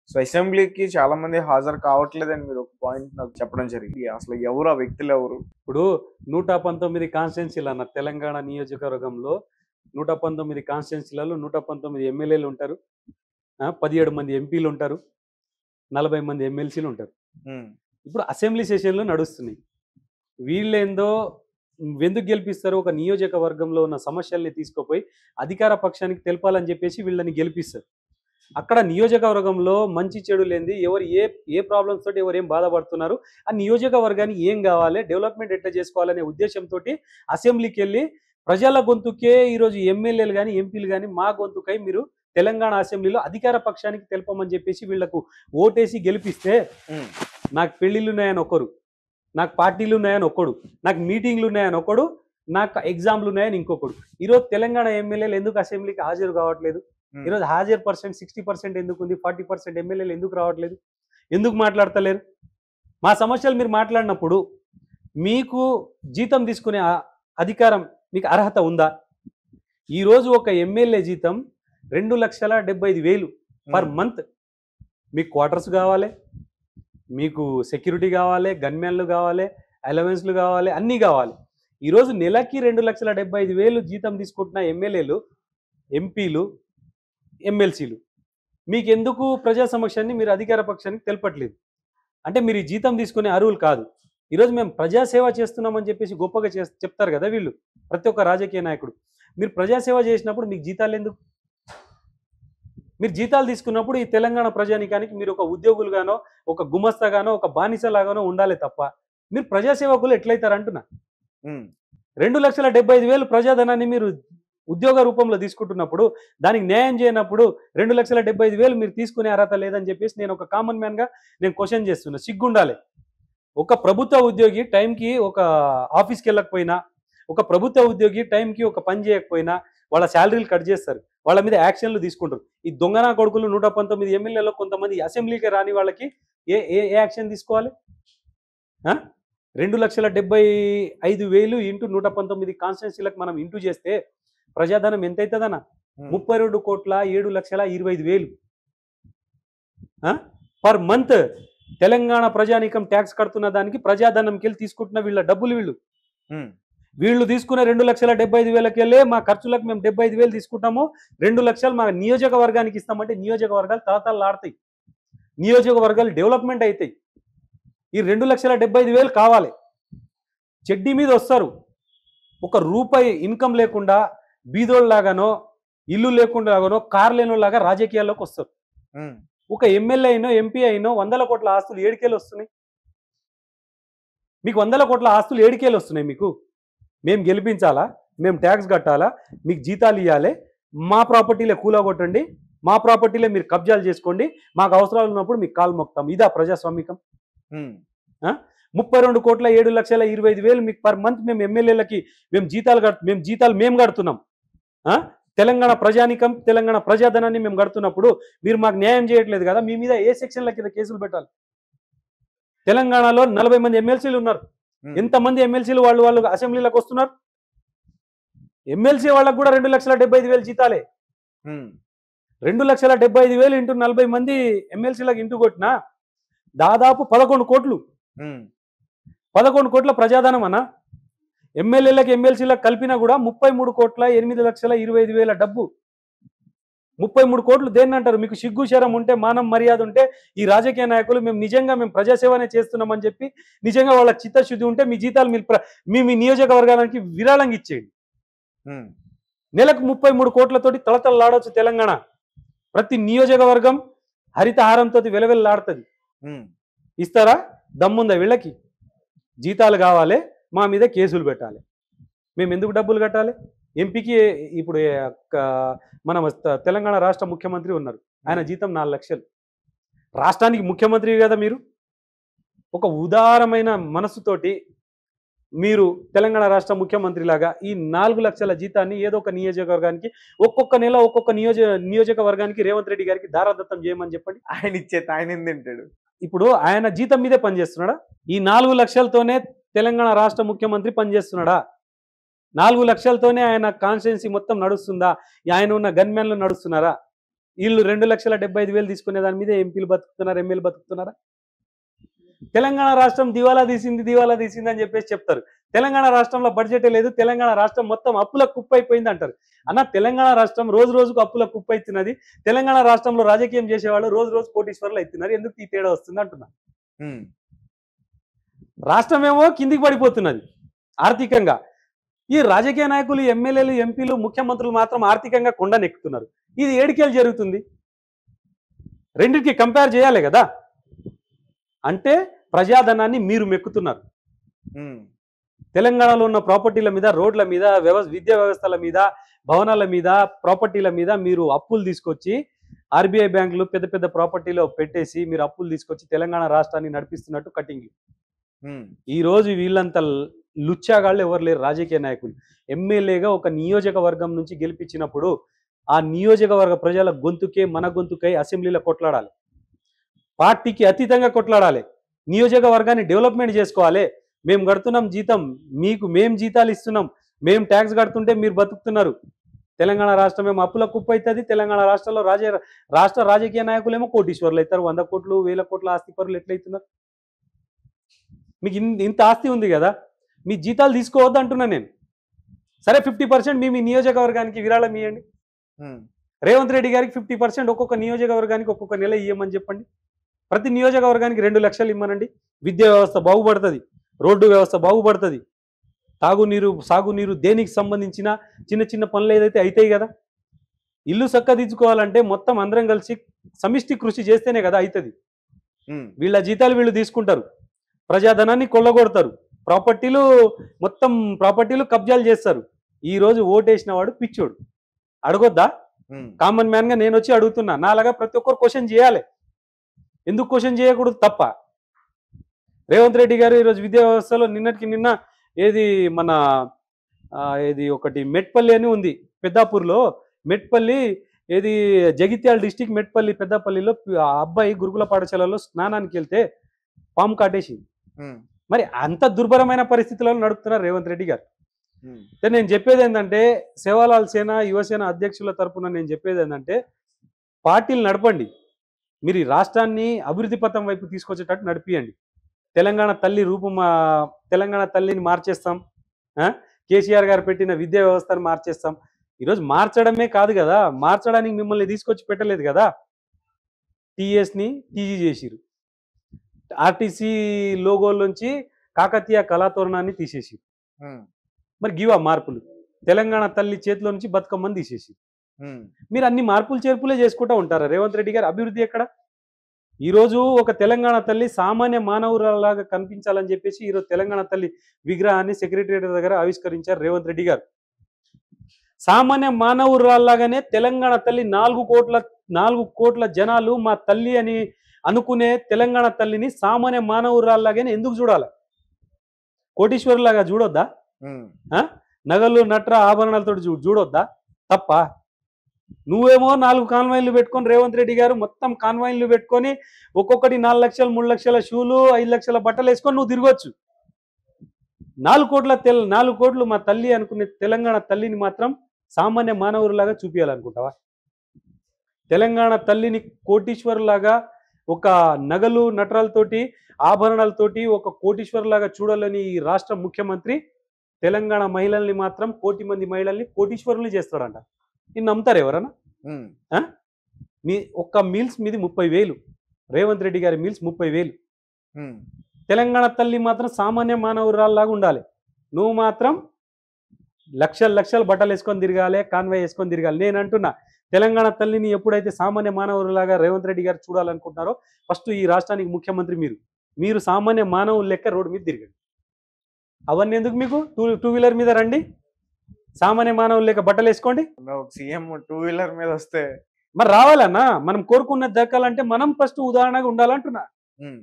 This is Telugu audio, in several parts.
సో అసెంబ్లీకి చాలా మంది హాజరు కావట్లేదని మీరు ఒక పాయింట్ నాకు చెప్పడం జరిగింది. అసలు ఎవరు ఆ వ్యక్తులు ఎవరు? ఇప్పుడు 119 కాన్స్టిట్యున్సీలు అన్న తెలంగాణ నియోజకవర్గంలో 119 కాన్స్టిట్యున్సీలలో 119 ఎమ్మెల్యేలు ఉంటారు. 17 మంది ఎంపీలు ఉంటారు. 40 మంది ఎమ్మెల్సీలు ఉంటారు. హ్మ్. ఇప్పుడు అసెంబ్లీ సెషన్లు నడుస్తున్నాయి. వీళ్ళేందో ఎందుకు గెలిపిస్తారు? ఒక నియోజకవర్గంలో ఉన్న సమస్యల్ని తీసుకుపోయి అధికార పక్షానికి తెలపాలని చెప్పేసి వీళ్ళని గెలిపిస్తారు. అక్కడ నియోజకవర్గంలో మంచి చెడు లేనిది ఎవరు ఏ ప్రాబ్లమ్స్ తోటి ఎవరు ఏం బాధపడుతున్నారు, ఆ నియోజకవర్గానికి ఏం కావాలి, డెవలప్మెంట్ ఎట్లా చేసుకోవాలనే ఉద్దేశంతో అసెంబ్లీకి వెళ్ళి ప్రజల గొంతుకే ఈరోజు ఎమ్మెల్యేలు కానీ ఎంపీలు కానీ మా గొంతుకై మీరు తెలంగాణ అసెంబ్లీలో అధికార పక్షానికి తెలపమని చెప్పేసి వీళ్లకు ఓటేసి గెలిపిస్తే నాకు పెళ్లిళ్ళు ఉన్నాయని ఒకరు, నాకు పార్టీలు ఉన్నాయని ఒకడు, నాకు మీటింగ్లు ఉన్నాయని ఒకడు, నాకు ఎగ్జామ్లు ఉన్నాయని ఇంకొకడు. ఈరోజు తెలంగాణ ఎమ్మెల్యేలు ఎందుకు అసెంబ్లీకి హాజరు కావట్లేదు? ఈరోజు హాజరు పర్సెంట్ 60% ఎందుకు ఉంది? 40% ఎమ్మెల్యేలు ఎందుకు రావట్లేదు? ఎందుకు మాట్లాడతలేరు? మా సమస్యలు మీరు మాట్లాడినప్పుడు మీకు జీతం తీసుకునే అధికారం, మీకు అర్హత ఉందా? ఈరోజు ఒక ఎమ్మెల్యే జీతం 2,75,000 పర్ మంత్. మీకు క్వార్టర్స్ కావాలి, మీకు సెక్యూరిటీ కావాలి, గన్మెన్లు కావాలి, అలవెన్స్లు కావాలి, అన్నీ కావాలి. ఈరోజు నెలకి 2,75,000 జీతం తీసుకుంటున్న ఎమ్మెల్యేలు, ఎంపీలు, ఎమ్మెల్సీలు మీకెందుకు ప్రజా సమక్షాన్ని మీరు అధికార పక్షానికి తెలపట్లేదు? అంటే మీరు ఈ జీతం తీసుకునే అర్హులు కాదు. ఈరోజు మేము ప్రజాసేవ చేస్తున్నామని చెప్పేసి గొప్పగా చెప్తారు కదా వీళ్ళు, ప్రతి ఒక్క రాజకీయ నాయకుడు. మీరు ప్రజాసేవ చేసినప్పుడు మీకు జీతాలు ఎందుకు? మీరు జీతాలు తీసుకున్నప్పుడు ఈ తెలంగాణ ప్రజానికానికి మీరు ఒక ఉద్యోగులుగానో, ఒక గుమస్తాగానో, ఒక బానిసలాగానో ఉండాలి తప్ప మీరు ప్రజాసేవకులు ఎట్లయితారంటున్నా. 2,75,000 ప్రజాధనాన్ని మీరు ఉద్యోగ రూపంలో తీసుకుంటున్నప్పుడు, దానికి న్యాయం చేయనప్పుడు 2,75,000 మీరు తీసుకునే అర్హత లేదని చెప్పేసి నేను ఒక కామన్ మ్యాన్గా నేను క్వశ్చన్ చేస్తున్నా. సిగ్గుండాలి. ఒక ప్రభుత్వ ఉద్యోగి టైంకి ఒక ఆఫీస్కి వెళ్ళకపోయినా, ఒక ప్రభుత్వ ఉద్యోగి టైంకి ఒక పని చేయకపోయినా వాళ్ళ శాలరీలు కట్ చేస్తారు, వాళ్ళ మీద యాక్షన్లు తీసుకుంటారు. ఈ దొంగనా కొడుకులు 119 ఎమ్మెల్యేలో కొంతమంది అసెంబ్లీకి రాని వాళ్ళకి ఏ ఏ యాక్షన్ తీసుకోవాలి? 2,75,000 ఇంటూ 119 కాన్స్టిట్యున్సీలకు మనం ఇంటూ చేస్తే ప్రజాధనం ఎంత అవుతుందన్న? 32,07,25,000 పర్ మంత్. తెలంగాణ ప్రజానీకం ట్యాక్స్ కడుతున్న దానికి ప్రజాధనంకి వెళ్ళి తీసుకుంటున్న వీళ్ళ డబ్బులు వీళ్ళు తీసుకునే 2,75,000కి వెళ్ళే మా ఖర్చులకు మేము 75,000 తీసుకుంటాము. 2 లక్షలు మా నియోజకవర్గానికి ఇస్తామంటే నియోజకవర్గాలు తలతలలాడతాయి, నియోజకవర్గాలు డెవలప్మెంట్ అవుతాయి. ఈ 2,75,000 కావాలి. చెడ్డీ మీద వస్తారు, ఒక రూపాయి ఇన్కమ్ లేకుండా బీదోళ్ళలాగానో, ఇల్లు లేకుండాగానో, కార్ లేనోలాగా రాజకీయాల్లోకి వస్తారు. ఒక ఎమ్మెల్యే అయినో, ఎంపీ అయినో 100 కోట్ల ఆస్తులు ఏడికేలు వస్తున్నాయి మీకు? 100 కోట్ల ఆస్తులు ఏడికేలు వస్తున్నాయి మీకు? మేము గెలిపించాలా? మేము ట్యాక్స్ కట్టాలా? మీకు జీతాలు ఇవ్వాలి? మా ప్రాపర్టీలే కూలగొట్టండి, మా ప్రాపర్టీలే మీరు కబ్జాలు చేసుకోండి, మాకు అవసరాలు ఉన్నప్పుడు మీకు కాలు మొక్తాం. ఇదా ప్రజాస్వామికం? 32,07,25,000 మీకు పర్ మంత్ మేము ఎమ్మెల్యేలకి మేము జీతాలు మేము కడుతున్నాం. తెలంగాణ ప్రజానికం, తెలంగాణ ప్రజాధనాన్ని మేము కడుతున్నప్పుడు మీరు మాకు న్యాయం చేయట్లేదు కదా. మీ మీద ఏ సెక్షన్ల కింద కేసులు పెట్టాలి? తెలంగాణలో 40 మంది ఎమ్మెల్సీలు ఉన్నారు. ఎంతమంది ఎమ్మెల్సీలు వాళ్ళు అసెంబ్లీలకు వస్తున్నారు? ఎమ్మెల్సీ వాళ్ళకు కూడా 2,75,000 జీతాలే. 2,75,000 ఇంటూ 40 మంది ఎమ్మెల్సీలకు ఇంటూ కొట్టినా దాదాపు 11 కోట్లు. 11 కోట్ల ప్రజాధనం అన్న. ఎమ్మెల్యేలకు ఎమ్మెల్సీలకు కలిపినా కూడా 33,08,25,000 డబ్బు. 33 కోట్లు దేన్ని అంటారు? మీకు సిగ్గు శరం ఉంటే, మానం మర్యాద ఉంటే ఈ రాజకీయ నాయకులు మేము ప్రజాసేవనే చేస్తున్నామని చెప్పి నిజంగా వాళ్ళ చిత్తశుద్ధి ఉంటే మీ జీతాలు మీ నియోజకవర్గానికి విరాళంగా ఇచ్చేయండి. నెలకు 33 కోట్లతోటి తలతలలాడవచ్చు తెలంగాణ. ప్రతి నియోజకవర్గం హరితహారంతో వెలవెల్లాడుతుంది. ఇస్తారా? దమ్ముందా వీళ్ళకి? జీతాలు కావాలి, మా మీద కేసులు పెట్టాలి. మేము ఎందుకు డబ్బులు కట్టాలి? ఎంపీకి ఇప్పుడు మన తెలంగాణ రాష్ట్ర ముఖ్యమంత్రి ఉన్నారు, ఆయన జీతం 4 లక్షలు. రాష్ట్రానికి ముఖ్యమంత్రి కదా మీరు. ఒక ఉదారమైన మనసుతోటి మీరు తెలంగాణ రాష్ట్ర ముఖ్యమంత్రి లాగా ఈ 4 లక్షల జీతాన్ని ఏదో ఒక నియోజకవర్గానికి ఒక్కొక్క నెల ఒక్కొక్క నియోజకవర్గానికి రేవంత్ రెడ్డి గారికి దారాదత్తం చేయమని చెప్పండి. ఆయన ఇచ్చేది ఆయన ఏం తింటాడు? ఇప్పుడు ఆయన జీతం మీదే పనిచేస్తున్నాడా? ఈ 4 లక్షలతోనే తెలంగాణ రాష్ట్ర ముఖ్యమంత్రి పనిచేస్తున్నాడా? 4 లక్షలతోనే ఆయన కాన్స్టిట్యున్సీ మొత్తం నడుస్తుందా? ఆయన ఉన్న గన్మెన్లు నడుస్తున్నారా? వీళ్ళు 2,75,000 తీసుకునే దాని మీద ఎంపీలు బతుకుతున్నారు, ఎమ్మెల్యేలు బతుకుతున్నారా? తెలంగాణ రాష్ట్రం దివాలా తీసింది అని చెప్పేసి చెప్తారు. తెలంగాణ రాష్ట్రంలో బడ్జెటే లేదు, తెలంగాణ రాష్ట్రం మొత్తం అప్పుల కుప్పైపోయింది అంటారు. అన్న, తెలంగాణ రాష్ట్రం రోజు రోజుకు అప్పుల కుప్పైతున్నది. తెలంగాణ రాష్ట్రంలో రాజకీయం చేసేవాళ్ళు రోజు రోజు కోటీశ్వరులు అవుతున్నారు. ఎందుకు ఈ తేడా వస్తుంది అంటున్నా. రాష్ట్రం ఏమో కిందికి పడిపోతున్నది ఆర్థికంగా. ఈ రాజకీయ నాయకులు, ఎమ్మెల్యేలు, ఎంపీలు, ముఖ్యమంత్రులు మాత్రం ఆర్థికంగా కొండనెక్కుతున్నారు. ఇది ఏడికేలు జరుగుతుంది. రెండింటికి కంపేర్ చేయాలి కదా. అంటే ప్రజాధనాన్ని మీరు మెక్కుతున్నారు. తెలంగాణలో ఉన్న ప్రాపర్టీల మీద, రోడ్ల మీద, విద్యా వ్యవస్థల మీద, భవనాల మీద, ప్రాపర్టీల మీద మీరు అప్పులు తీసుకొచ్చి ఆర్బీఐ బ్యాంకులు పెద్ద పెద్ద ప్రాపర్టీలో పెట్టేసి మీరు అప్పులు తీసుకొచ్చి తెలంగాణ రాష్ట్రాన్ని నడిపిస్తున్నట్టు కటింగ్. ఈ రోజు వీళ్ళంత లుచ్చాగాళ్ళు ఎవరు లేరు రాజకీయ నాయకులు. ఎమ్మెల్యేగా ఒక నియోజకవర్గం నుంచి గెలిపించినప్పుడు ఆ నియోజకవర్గ ప్రజల గొంతుకే మన గొంతుకై అసెంబ్లీలో కొట్లాడాలి, పార్టీకి అతీతంగా కొట్లాడాలి, నియోజకవర్గాన్ని డెవలప్మెంట్ చేసుకోవాలి. మేము కడుతున్నాం జీతం, మేము జీతాలు ఇస్తున్నాం, మేము ట్యాక్స్ కడుతుంటే మీరు బతుకుతున్నారు. తెలంగాణ రాష్ట్రం ఏమో అప్పుల కుప్ప అవుతుంది. తెలంగాణ రాష్ట్రంలో రాష్ట్ర రాజకీయ నాయకులు ఏమో కోటీశ్వర్లు అవుతారు. 100 కోట్లు 1000 కోట్ల ఆస్తి పరులు ఎట్లయితున్నారు? మీకు ఇంత ఆస్తి ఉంది కదా, మీ జీతాలు తీసుకోవద్దు అంటున్నా నేను. సరే 50% మీ నియోజకవర్గానికి విరాళం ఇవ్వండి. రేవంత్ రెడ్డి గారికి 50% ఒక్కొక్క నియోజకవర్గానికి ఒక్కొక్క నెల ఇవ్వమని చెప్పండి. ప్రతి నియోజకవర్గానికి 2 లక్షలు ఇమ్మనండి. విద్యా వ్యవస్థ బాగుపడుతుంది, రోడ్డు వ్యవస్థ బాగుపడుతుంది, తాగునీరు, సాగునీరు, దేనికి సంబంధించిన చిన్న చిన్న పనులు ఏదైతే అవుతాయి కదా. ఇల్లు చక్కదిద్దుకోవాలంటే మొత్తం అందరం కలిసి సమిష్టి కృషి చేస్తేనే కదా అవుతుంది. వీళ్ళ జీతాలు వీళ్ళు తీసుకుంటారు, ప్రజాధనాన్ని కొల్లగొడతారు, మొత్తం ప్రాపర్టీలు కబ్జాలు చేస్తారు. ఈ రోజు ఓటేసిన వాడు పిచ్చోడు, అడగొద్దా? కామన్ మ్యాన్ గా నేను వచ్చి అడుగుతున్నా. నాలాగా ప్రతి ఒక్కరు క్వశ్చన్ చేయాలి. ఎందుకు క్వశ్చన్ చేయకూడదు? తప్ప. రేవంత్ రెడ్డి గారు ఈరోజు విద్యా వ్యవస్థలో నిన్న ఏది ఒకటి మెట్పల్లి అని ఉంది పెద్దాపూర్లో, మెట్పల్లి ఏది జగిత్యాల డిస్టిక్ మెట్పల్లి పెద్దపల్లిలో ఆ అబ్బాయి గురుకుల పాఠశాలలో స్నానానికి వెళ్తే పాము కాటేసింది. మరి అంత దుర్భరమైన పరిస్థితులలో నడుపుతున్నారు రేవంత్ రెడ్డి గారు. నేను చెప్పేది ఏంటంటే, సేవాలాల్ సేన యువసేన అధ్యక్షుల తరపున నేను చెప్పేది ఏంటంటే, పార్టీలు నడపండి, మీరు ఈ రాష్ట్రాన్ని అభివృద్ధి పథం వైపు తీసుకొచ్చేటట్టు నడిపియండి. తెలంగాణ తల్లిని మార్చేస్తాం, కేసీఆర్ గారు పెట్టిన విద్యా వ్యవస్థను మార్చేస్తాం. ఈరోజు మార్చడమే కాదు కదా, మార్చడానికి మిమ్మల్ని తీసుకొచ్చి పెట్టలేదు కదా. టీఎస్ని టీజీ చేసిరు, ఆర్టీసీ లోగోలోంచి కాకతీయ కళాతోరణాన్ని తీసేసి, మరి గివా మార్పులు? తెలంగాణ తల్లి చేతిలో నుంచి బతుకమ్మని తీసేసి మీరు అన్ని మార్పులు చేర్పులే చేసుకుంటూ ఉంటారా? రేవంత్ రెడ్డి గారు అభివృద్ధి ఎక్కడ? ఈరోజు ఒక తెలంగాణ తల్లి సామాన్య మానవురాలాగా కనిపించాలని చెప్పేసి ఈరోజు తెలంగాణ తల్లి విగ్రహాన్ని సెక్రటరియట్ దగ్గర ఆవిష్కరించారు రేవంత్ రెడ్డి గారు. సామాన్య మానవురాలాగానే తెలంగాణ తల్లి 4 కోట్ల జనాలు మా తల్లి అని అనుకునే తెలంగాణ తల్లిని సామాన్య మానవురాలాగానే ఎందుకు చూడాలి? కోటీశ్వరులాగా చూడొద్దా? నగలు నట్ర ఆభరణాలతో చూడొద్దా? తప్ప. నువ్వేమో 4 కాన్వాయిన్లు పెట్టుకొని, రేవంత్ రెడ్డి గారు మొత్తం కాన్వాయిన్లు పెట్టుకొని ఒక్కొక్కటి 4 లక్షలు 3 లక్షల షూలు 5 లక్షల బట్టలు వేసుకొని నువ్వు తిరగొచ్చు. 4 కోట్లు మా తల్లి అనుకునే తెలంగాణ తల్లిని మాత్రం సామాన్య మానవులాగా చూపించాలనుకుంటావా? తెలంగాణ తల్లిని కోటీశ్వరులాగా, ఒక నగలు నటరాలతోటి ఆభరణాలతోటి ఒక కోటీశ్వరులాగా చూడాలని ఈ రాష్ట్ర ముఖ్యమంత్రి తెలంగాణ మహిళల్ని మాత్రం 1 కోటి మంది మహిళల్ని కోటీశ్వరులు చేస్తాడంట. నిన్ను నమ్ముతారు ఎవరన్నా? మీ ఒక్క మీల్స్ మీది 30,000, రేవంత్ రెడ్డి గారి మీల్స్ 30,000. తెలంగాణ తల్లి మాత్రం సామాన్య మానవురాల్లాగా ఉండాలి, నువ్వు మాత్రం లక్షల బట్టలు వేసుకొని తిరగాలి, కాన్వాయ్ వేసుకొని తిరగాలి. నేను అంటున్నా, తెలంగాణ తల్లిని ఎప్పుడైతే సామాన్య మానవులాగా రేవంత్ రెడ్డి గారు చూడాలనుకుంటున్నారో, ఫస్ట్ ఈ రాష్ట్రానికి ముఖ్యమంత్రి మీరు సామాన్య మానవులు లెక్క రోడ్డు మీద తిరగండి. అవన్నీ ఎందుకు మీకు? టూ వీలర్ మీద రండి, సామాన్య మానవులు లెక్క బట్టలు వేసుకోండి. సీఎం 2 వీలర్ మీద వస్తే మరి రావాలన్నా, మనం కోరుకున్నది దక్కాలంటే మనం ఫస్ట్ ఉదాహరణగా ఉండాలంటున్నా.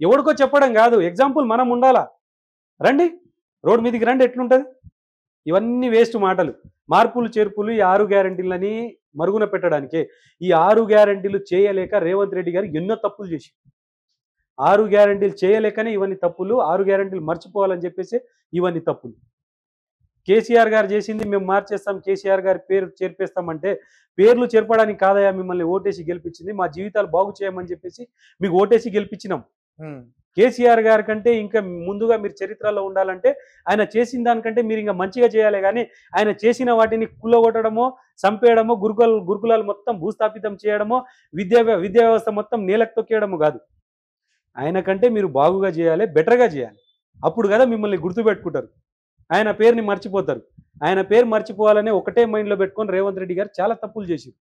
ఎవడికో చెప్పడం కాదు, ఎగ్జాంపుల్ మనం ఉండాలా. రండి, రోడ్డు మీదకి రండి, ఎట్లుంటుంది? ఇవన్నీ వేస్ట్ మాటలు. మార్పులు చేర్పులు ఈ 6 గ్యారంటీలని మరుగున పెట్టడానికే. ఈ 6 గ్యారంటీలు చేయలేక రేవంత్ రెడ్డి గారు ఎన్నో తప్పులు చేసి, 6 గ్యారంటీలు చేయలేకనే ఇవన్నీ తప్పులు, 6 గ్యారంటీలు మర్చిపోవాలని చెప్పేసి ఇవన్నీ తప్పులు. కేసీఆర్ గారు చేసింది మేము మార్చేస్తాం, కేసీఆర్ గారి పేరు చేర్పేస్తామంటే, పేర్లు చేర్పడానికి కాదయా మిమ్మల్ని ఓటేసి గెలిపించింది, మా జీవితాలు బాగు చేయమని చెప్పేసి మీకు ఓటేసి గెలిపించినాం. కేసీఆర్ గారి కంటే ఇంకా ముందుగా మీరు చరిత్రలో ఉండాలంటే ఆయన చేసిన దానికంటే మీరు ఇంకా మంచిగా చేయాలి, కానీ ఆయన చేసిన వాటిని కుల్లగొట్టడమో, చంపేయడమో, గురుకులాలు మొత్తం భూస్థాపితం చేయడమో, విద్యా వ్యవస్థ మొత్తం నేలకు తొక్కేయడము కాదు. ఆయన కంటే మీరు బాగుగా చేయాలి, బెటర్గా చేయాలి. అప్పుడు కదా మిమ్మల్ని గుర్తుపెట్టుకుంటారు, ఆయన పేరుని మర్చిపోతారు. ఆయన పేరు మర్చిపోవాలనే ఒకటే మైండ్లో పెట్టుకొని రేవంత్ రెడ్డి గారు చాలా తప్పులు చేశారు.